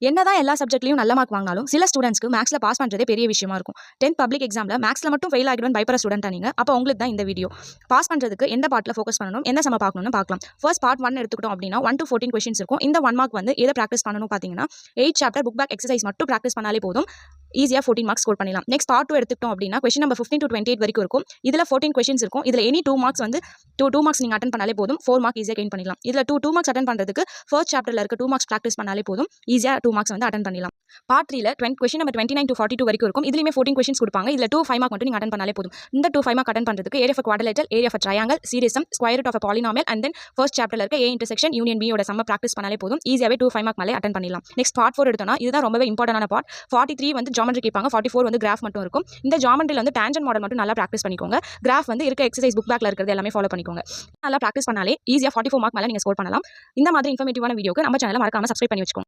என்னதான் எல்லா சப்ஜெக்ட்லையும் நல்ல மார்க் வாங்கினாலும் சில ஸ்டூடெண்ட்ஸ்க்கு மேக்ஸில் பாஸ் பண்ணுறதே பெரிய விஷயமா இருக்கும். 10th பப்ளிக் எக்ஸாமில் மேக்ஸில் மட்டும் ஃபெயில் ஆகிடுவேன் பயப்படுற ஸ்டூடெண்ட் நீங்கள். அப்போ உங்களுக்கு தான் இந்த வீடியோ. பாஸ் பண்ணுறதுக்கு எந்த பார்ட்டில் ஃபோக்கஸ் பண்ணணும், எந்த சம பார்க்கணும்னு பார்க்கலாம். ஃபர்ஸ்ட் பார்ட் 1 எடுத்துக்கிட்டோம் அப்படின்னா 1 to 14 கொஸ்டின்ஸ் இருக்கும். இந்த 1 மார்க் வந்து எதை ப்ராக்டிஸ் பண்ணணும் பார்த்தீங்கன்னா 8 சாப்டர் புக் பேக் எக்ஸசைஸ் மட்டும் ப்ராக்டிஸ் பண்ணாலே போதும். ஈஸியாக 14 மார்க்ஸ் ஸ்கோர் பண்ணிடலாம். நெக்ஸ்ட் பார்ட் 2 எடுத்துக்கிட்டோம் அப்படின்னா கொஸ்டின் நம்பர் 15 to 28 வரைக்கும் இருக்கும். இதில் 14 கொஸ்டின்ஸ் இருக்கும். இதில் எனி 2 மார்க்ஸ் வந்து 2 மார்க்ஸ் நீங்கள் அட்டன் பண்ணாலே போதும். 4 மார்க் ஈஸியாக கெயின் பண்ணிடலாம். இதில் 2 மார்க்ஸ் அட்டன் பண்ணுறதுக்கு ஃபர்ஸ்ட் சாப்டரில் இருக்க 2 மார்க்ஸ் ப்ராக்டிஸ் பண்ணாலே போதும். ஈஸியாக 2 மார்க்ஸ் வந்து அட்டன் பண்ணிடலாம். பார்ட் 3ல கொஸ்டின் நம்பர் 29 to 42 வரைக்கும் இருக்கும். இதுலேயுமே 14 கொஸ்டின்ஸ் கொடுப்பாங்க. இதில் 2 5 மார்க் மட்டும் நீங்கள் அட்டன் பண்ணாலே போதும். இந்த 2 5 மார்க் அட்டன் பண்ணுறதுக்கு area of quadrilateral, area of triangle, series sum, square root of polynomial and then first சாப்டரில் இருக்க ஏ இன்டர்செக்ஷன் யூனியன் பியோட சம்ம ப்ராக்டிஸ் பண்ணாலே போதும். ஈஸியாகவே 2 5 மார்க் மேலே அட்டன் பண்ணிடலாம். நெக்ஸ்ட் பார்ட் 4 எடுத்தோம்னா இதுதான் ரொம்பவே இம்பார்ட்டன்டான பார்ட். 43 வந்து ஜாமெட்ரி கேட்பாங்க, 44 வந்து கிராஃப் மட்டும் இருக்கும். இந்த ஜாமெட்ரியில் வந்து டேஞ்சன்ட் மாடல் மட்டும் நல்லா ப்ராக்டிஸ் பண்ணிக்கோங்க. கிராஃப் வந்து இருக்க எக்ஸசைஸ் புக் பேக்கில் இருக்கிறது எல்லாமே ஃபாலோ பண்ணிக்கோங்க. நல்லா ப்ராக்டிஸ் பண்ணாலே ஈஸியாக 44 மார்க் மேலே நீங்கள் ஸ்கோர் பண்ணலாம். இந்த மாதிரி இன்ஃபர்மேட்டிவான வீடியோக்கு நம்ம சேனலை மறக்காம சப்ஸ்கிரைப் பண்ணி வச்சுக்கோங்க.